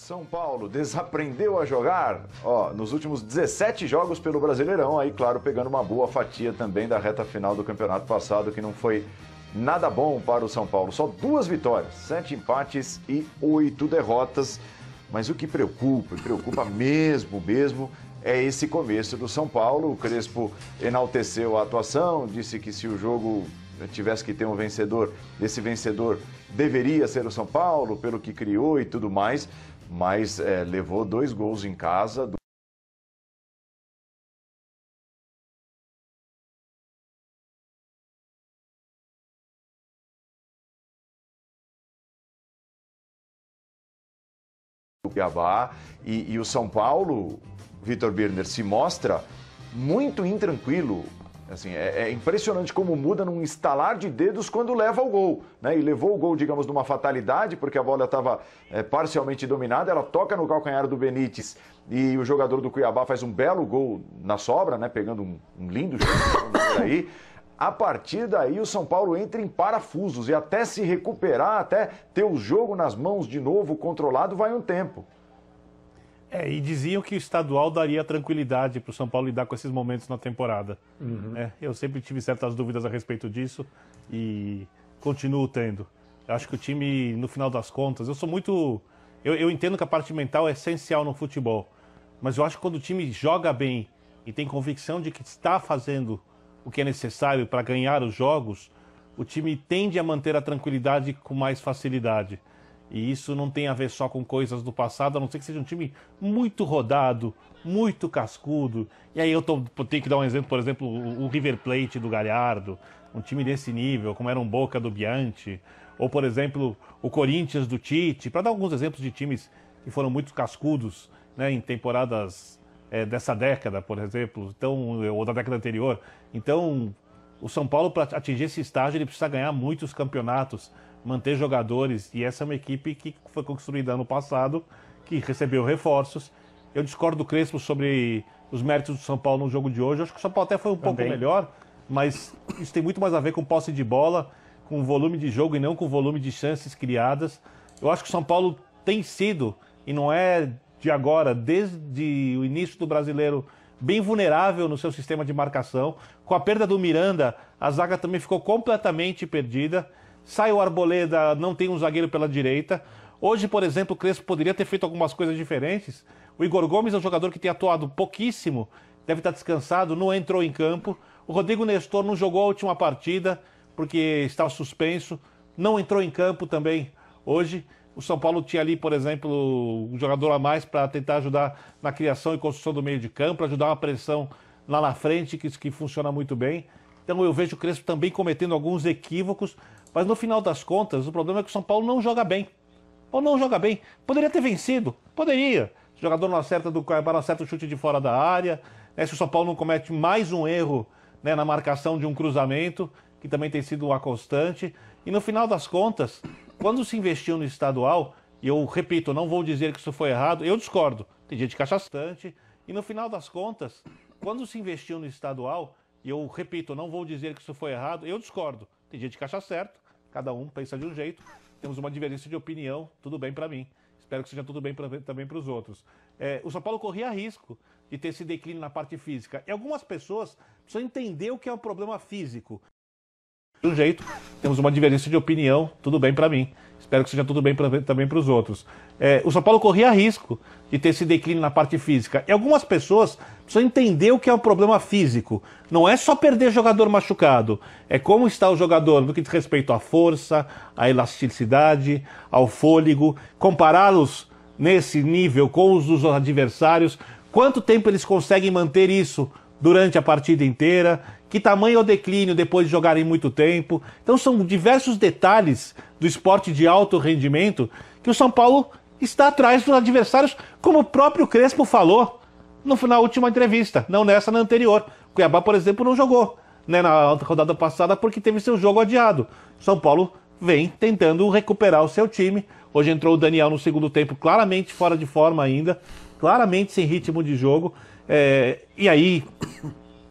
São Paulo desaprendeu a jogar, nos últimos 17 jogos pelo Brasileirão, aí claro, pegando uma boa fatia também da reta final do campeonato passado, que não foi nada bom para o São Paulo. Só 2 vitórias, 7 empates e 8 derrotas. Mas o que preocupa mesmo, é esse começo do São Paulo. O Crespo enalteceu a atuação, disse que se o jogo tivesse que ter um vencedor, esse vencedor deveria ser o São Paulo, pelo que criou e tudo mais, mas levou 2 gols em casa. Do Cuiabá e o São Paulo, Vitor Birner, se mostra muito intranquilo. Assim, é impressionante como muda num estalar de dedos quando leva o gol, né? E levou o gol, digamos, numa fatalidade, porque a bola estava parcialmente dominada, ela toca no calcanhar do Benítez e o jogador do Cuiabá faz um belo gol na sobra, né? Pegando um lindo chute aí. A partir daí o São Paulo entra em parafusos e até se recuperar, até ter o jogo nas mãos de novo, controlado, vai um tempo. E diziam que o estadual daria tranquilidade para o São Paulo lidar com esses momentos na temporada. Eu sempre tive certas dúvidas a respeito disso e continuo tendo. Eu acho que o time, no final das contas, eu entendo que a parte mental é essencial no futebol, mas eu acho que quando o time joga bem e tem convicção de que está fazendo o que é necessário para ganhar os jogos, o time tende a manter a tranquilidade com mais facilidade. E isso não tem a ver só com coisas do passado, a não ser que seja um time muito rodado, muito cascudo. E aí eu tenho que dar um exemplo, por exemplo, o River Plate do Galhardo, um time desse nível, como era um Boca do Bianchi, ou, por exemplo, o Corinthians do Tite, para dar alguns exemplos de times que foram muito cascudos, né, em temporadas dessa década, por exemplo, ou da década anterior. Então, o São Paulo, para atingir esse estágio, ele precisa ganhar muitos campeonatos, manter jogadores, e essa é uma equipe que foi construída ano passado, que recebeu reforços. Eu discordo do Crespo sobre os méritos do São Paulo no jogo de hoje. Eu acho que o São Paulo até foi um pouco melhor, mas isso tem muito mais a ver com posse de bola, com volume de jogo e não com volume de chances criadas. Eu acho que o São Paulo tem sido, e não é de agora, desde o início do Brasileiro, bem vulnerável no seu sistema de marcação. Com a perda do Miranda, a zaga também ficou completamente perdida. Sai o Arboleda, não tem um zagueiro pela direita. Hoje, por exemplo, o Crespo poderia ter feito algumas coisas diferentes. O Igor Gomes é um jogador que tem atuado pouquíssimo, deve estar descansado, não entrou em campo. O Rodrigo Nestor não jogou a última partida, porque estava suspenso, não entrou em campo também hoje. O São Paulo tinha ali, por exemplo, um jogador a mais para tentar ajudar na criação e construção do meio de campo, para ajudar uma pressão lá na frente, que funciona muito bem. Então eu vejo o Crespo também cometendo alguns equívocos, mas no final das contas, o problema é que o São Paulo não joga bem. Ou não joga bem. Poderia ter vencido, poderia. O jogador não acerta o chute de fora da área, né? Se o São Paulo não comete mais um erro, né, na marcação de um cruzamento, que também tem sido uma constante. E no final das contas, quando se investiu no estadual, e eu repito, não vou dizer que isso foi errado, eu discordo. Tem gente que acha bastante. E no final das contas, quando se investiu no estadual, e eu repito, não vou dizer que isso foi errado, eu discordo. Tem gente que acha certo, cada um pensa de um jeito, temos uma divergência de opinião, tudo bem para mim. Espero que seja tudo bem também para os outros. O São Paulo corria risco de ter esse declínio na parte física. E algumas pessoas precisam entender o que é o problema físico. De um jeito, temos uma divergência de opinião, tudo bem para mim. Espero que seja tudo bem também para os outros. O São Paulo corria risco de ter esse declínio na parte física. E algumas pessoas precisam entender o que é o problema físico. Não é só perder jogador machucado. É como está o jogador no que diz respeito à força, à elasticidade, ao fôlego. Compará-los nesse nível com os dos adversários. Quanto tempo eles conseguem manter isso durante a partida inteira? Que tamanho é o declínio depois de jogarem muito tempo? Então são diversos detalhes do esporte de alto rendimento que o São Paulo está atrás dos adversários, como o próprio Crespo falou na última entrevista, não nessa, na anterior. O Cuiabá, por exemplo, não jogou, né, na rodada passada porque teve seu jogo adiado. O São Paulo vem tentando recuperar o seu time. Hoje entrou o Daniel no segundo tempo, claramente fora de forma ainda, claramente sem ritmo de jogo. E aí...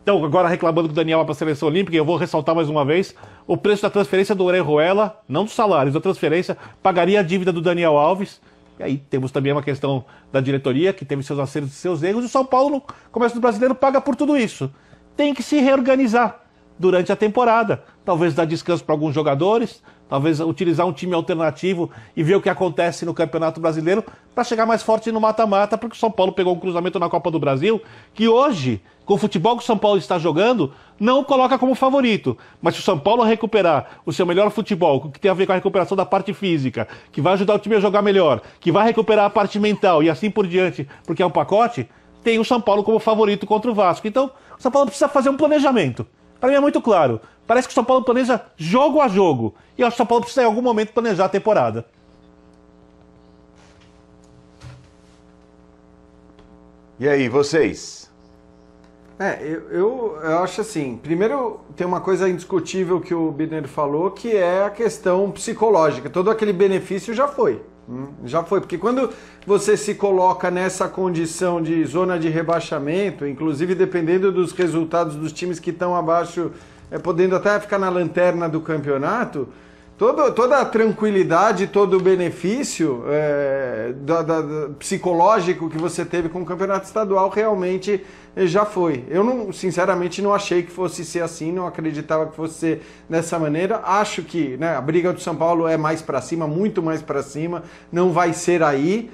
Então, agora reclamando que o Daniel vai para a seleção olímpica, eu vou ressaltar mais uma vez, o preço da transferência do Orejuela, não dos salários, da transferência, pagaria a dívida do Daniel Alves. E aí temos também uma questão da diretoria, que teve seus acertos e seus erros, e o São Paulo, no começo do Brasileiro, paga por tudo isso. Tem que se reorganizar durante a temporada. Talvez dar descanso para alguns jogadores, talvez utilizar um time alternativo e ver o que acontece no Campeonato Brasileiro para chegar mais forte no mata-mata, porque o São Paulo pegou um cruzamento na Copa do Brasil, que hoje, com o futebol que o São Paulo está jogando, não o coloca como favorito. Mas se o São Paulo recuperar o seu melhor futebol, que tem a ver com a recuperação da parte física, que vai ajudar o time a jogar melhor, que vai recuperar a parte mental e assim por diante, porque é um pacote, tem o São Paulo como favorito contra o Vasco. Então, o São Paulo precisa fazer um planejamento. Para mim é muito claro. Parece que o São Paulo planeja jogo a jogo. E eu acho que o São Paulo precisa em algum momento planejar a temporada. E aí, vocês? Eu acho assim, primeiro tem uma coisa indiscutível que o Birner falou, que é a questão psicológica. Todo aquele benefício já foi. Já foi, porque quando você se coloca nessa condição de zona de rebaixamento, inclusive dependendo dos resultados dos times que estão abaixo, podendo até ficar na lanterna do campeonato, toda a tranquilidade, todo o benefício psicológico que você teve com o campeonato estadual realmente já foi. Eu sinceramente não achei que fosse ser assim, não acreditava que fosse ser dessa maneira. Acho que a briga do São Paulo é mais para cima, muito mais para cima, não vai ser aí.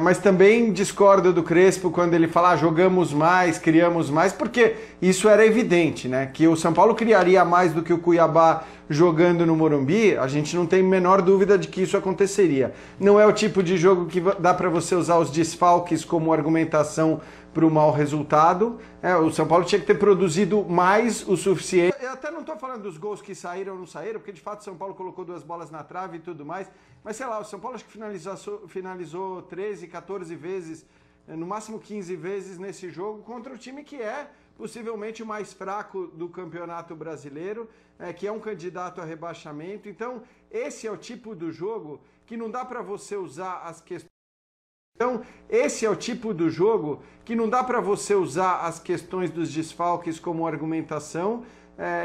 Mas também discordo do Crespo quando ele fala jogamos mais, criamos mais, porque isso era evidente, né? Que o São Paulo criaria mais do que o Cuiabá jogando no Morumbi, a gente não tem a menor dúvida de que isso aconteceria. Não é o tipo de jogo que dá para você usar os desfalques como argumentação para o mau resultado. O São Paulo tinha que ter produzido mais o suficiente. Eu até não estou falando dos gols que saíram ou não saíram, porque de fato o São Paulo colocou 2 bolas na trave e tudo mais, mas sei lá, o São Paulo acho que finalizou 13, 14 vezes, no máximo 15 vezes nesse jogo, contra o time que é possivelmente o mais fraco do Campeonato Brasileiro, que é um candidato a rebaixamento. Então, esse é o tipo do jogo que não dá para você usar as questões. Então, esse é o tipo do jogo que não dá para você usar as questões dos desfalques como argumentação,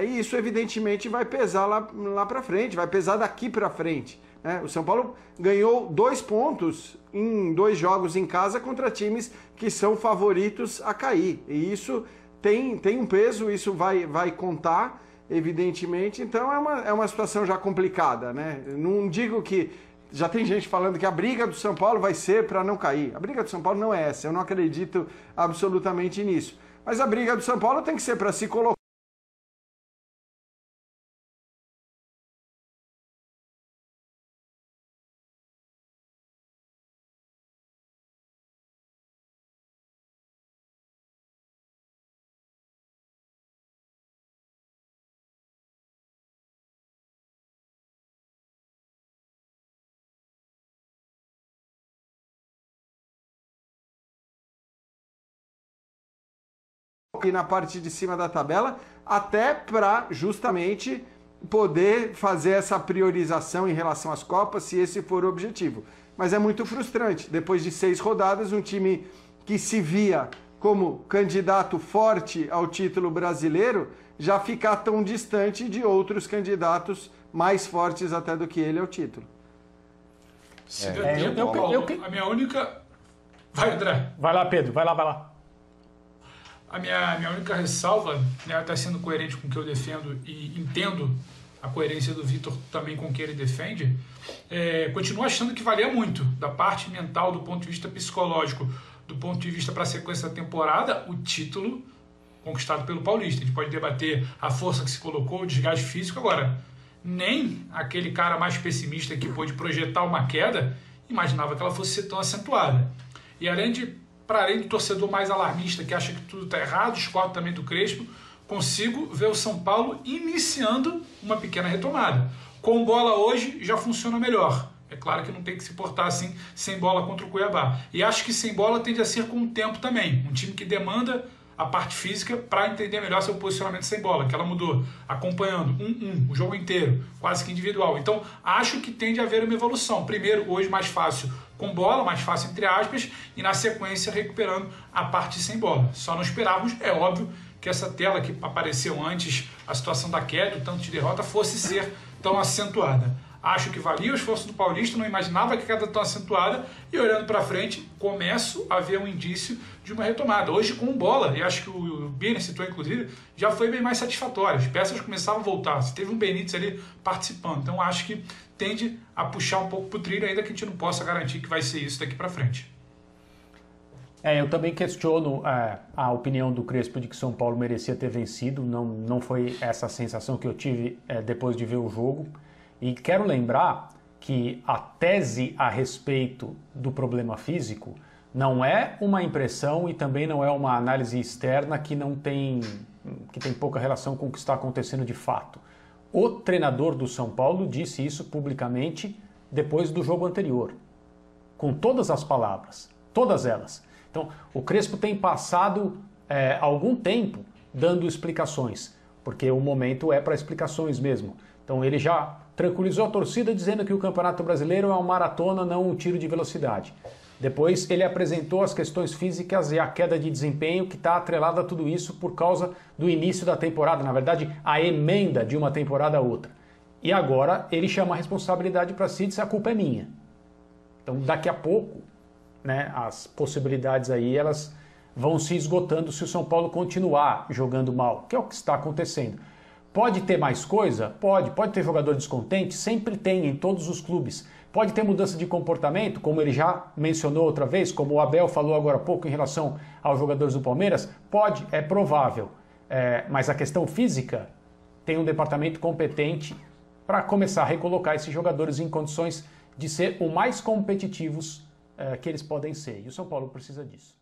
e isso evidentemente vai pesar lá para frente, vai pesar daqui para frente. O São Paulo ganhou 2 pontos em 2 jogos em casa contra times que são favoritos a cair, e isso tem um peso, isso vai contar, evidentemente. Então é uma situação já complicada, né? Não digo que já tem gente falando que a briga do São Paulo vai ser para não cair. A briga do São Paulo não é essa, eu não acredito absolutamente nisso. Mas a briga do São Paulo tem que ser para se colocar. E na parte de cima da tabela, até para justamente poder fazer essa priorização em relação às Copas, se esse for o objetivo. Mas é muito frustrante, depois de 6 rodadas, um time que se via como candidato forte ao título brasileiro, já ficar tão distante de outros candidatos mais fortes até do que ele ao título. A minha única... Vai, André. Vai lá, Pedro, vai lá. A minha única ressalva, né, está sendo coerente com o que eu defendo e entendo a coerência do Vitor também com o que ele defende, continuo achando que valia muito da parte mental, do ponto de vista psicológico, do ponto de vista para a sequência da temporada, o título conquistado pelo Paulista. A gente pode debater a força que se colocou, o desgaste físico. Agora, nem aquele cara mais pessimista que pôde projetar uma queda imaginava que ela fosse ser tão acentuada. E para além do torcedor mais alarmista que acha que tudo está errado, discordo também do Crespo, consigo ver o São Paulo iniciando uma pequena retomada. Com bola hoje já funciona melhor. É claro que não tem que se portar assim sem bola contra o Cuiabá. E acho que sem bola tende a ser com o tempo também. Um time que demanda a parte física para entender melhor seu posicionamento sem bola, que ela mudou, acompanhando o jogo inteiro, quase que individual. Então, acho que tende a haver uma evolução. Primeiro, hoje mais fácil com bola, mais fácil entre aspas, e na sequência recuperando a parte sem bola. Só não esperávamos, é óbvio, que essa tela que apareceu antes, a situação da queda, o tanto de derrota, fosse ser tão acentuada. Acho que valia o esforço do Paulista, não imaginava que a queda tão acentuada, e olhando para frente, começo a ver um indício de uma retomada. Hoje com bola, e acho que o Birner citou inclusive, já foi bem mais satisfatório. As peças começavam a voltar, você teve um Benítez ali participando, então acho que tende a puxar um pouco para o trilho, ainda que a gente não possa garantir que vai ser isso daqui para frente. Eu também questiono a opinião do Crespo de que São Paulo merecia ter vencido, não foi essa a sensação que eu tive depois de ver o jogo. E quero lembrar que a tese a respeito do problema físico não é uma impressão e também não é uma análise externa que tem pouca relação com o que está acontecendo de fato. O treinador do São Paulo disse isso publicamente depois do jogo anterior, com todas as palavras, todas elas. Então, o Crespo tem passado algum tempo dando explicações, porque o momento é para explicações mesmo. Então, ele já tranquilizou a torcida dizendo que o Campeonato Brasileiro é uma maratona, não um tiro de velocidade. Depois, ele apresentou as questões físicas e a queda de desempenho que está atrelada a tudo isso por causa do início da temporada, na verdade, a emenda de uma temporada a outra. E agora, ele chama a responsabilidade para si e diz: a culpa é minha. Então, daqui a pouco, né, as possibilidades aí elas vão se esgotando se o São Paulo continuar jogando mal, que é o que está acontecendo. Pode ter mais coisa? Pode ter jogador descontente? Sempre tem em todos os clubes. Pode ter mudança de comportamento, como ele já mencionou outra vez, como o Abel falou agora há pouco em relação aos jogadores do Palmeiras? Pode, é provável. Mas a questão física tem um departamento competente para começar a recolocar esses jogadores em condições de ser o mais competitivos que eles podem ser. E o São Paulo precisa disso.